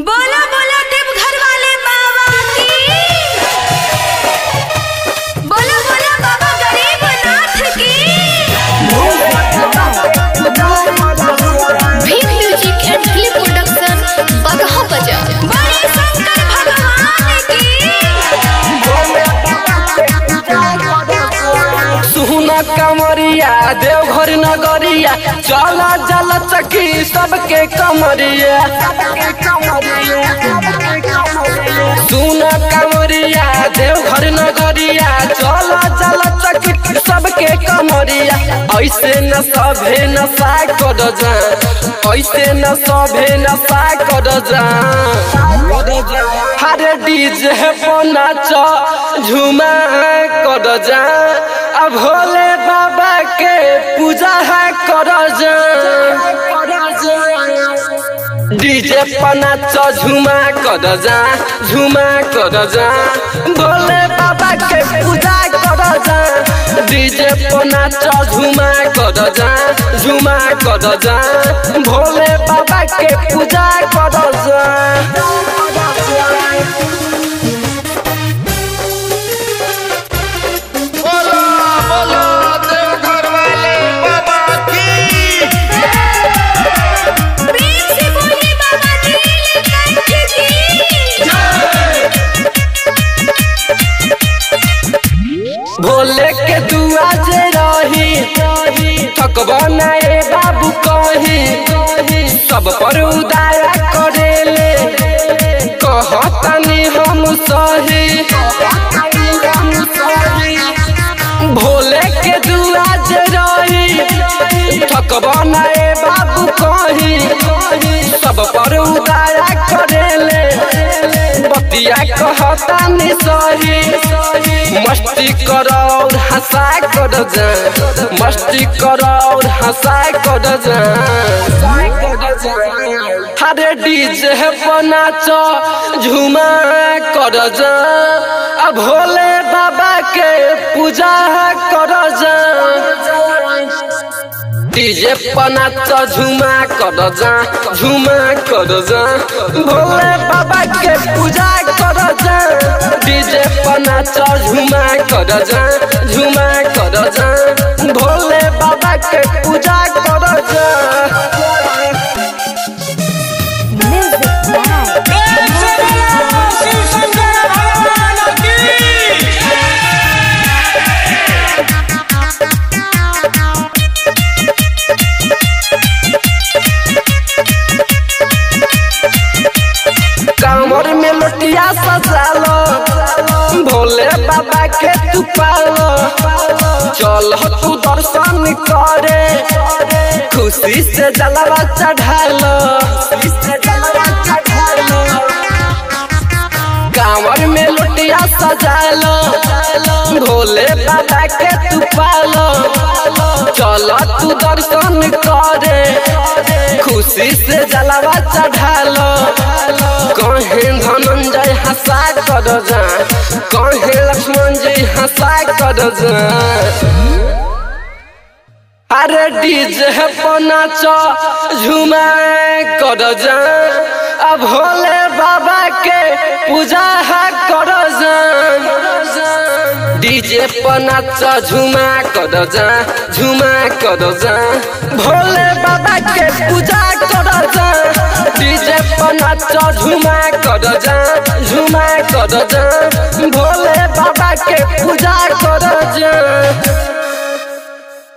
बोला बोला देवघर वाले बाबा की। बोला बोला बाबा गरीबनाथ की। Bhim music and film production Bagaha बाजार। बड़े शंकर भगवान की। सुना कमरिया देवघर नगरिया चला जल चकी सबके कमरिया। सुना कमरिया देवघर नगरिया चला जल चकी सबके कमरिया। ऐसे न सभे नशा कर जा, ऐसे न सभे नशा कर जा। हरे डीजे पर नाच झूमा कर जा, अब भोले बाबा के पूजा है कर जा। डीजे पर नाच झूमा कर जा, झूमा कर जा, भोले बाबा के पूजा कर जा। डीजे पर नाच झूमा कर जा, झूमा कर जा, भोले बाबा के पूजा कर जा। भोले के दुआ जे रही थकबा नाए बाबू कही, सब पर उदाया करेले कहतनी हम सही। भोले के दुआ जे रही थकबा नाए बाबू कही, सब पर उदाया करेले बतिया कहतनी सही। मस्ती करो और हंसा कर जा, मस्ती करो और हंसा कर जा। हरे डीजे पर नाच झूमा कर जा, अब भोले बाबा के पूजा कर जा। डीजे पर नाच झूमा कर जा, झूमा कर जा, भोले बाबा के पूजा कर जा। डीजे पर नाच झूमा कर जा, झूमा कर जा, भोले बाबा के पूजा कर जा। कमर में लोटिया सजालो, भोले बाबा के तू पालो। चल तू दर्शन करे, खुशी से जलवा चढ़ालो। कमर में लोटिया सजालो, भोले बाबा के तू पालो। चल तू दर्शन करे, खुशी से जलवा चढ़ालो। कहे धनंजय हंसा कर जा, कहे लक्ष्मण जी हंसा कर जा। अरे डीजे पर नाच झूमा कर जा, अब भोले बाबा के पूजा है कर जा। डीजे पर नाच झूमा कर जा, झूमा कर जा, भोले बाबा के पूजा कर जा। डीजे पर नाच झूमा कर जा, झूमा कर जा,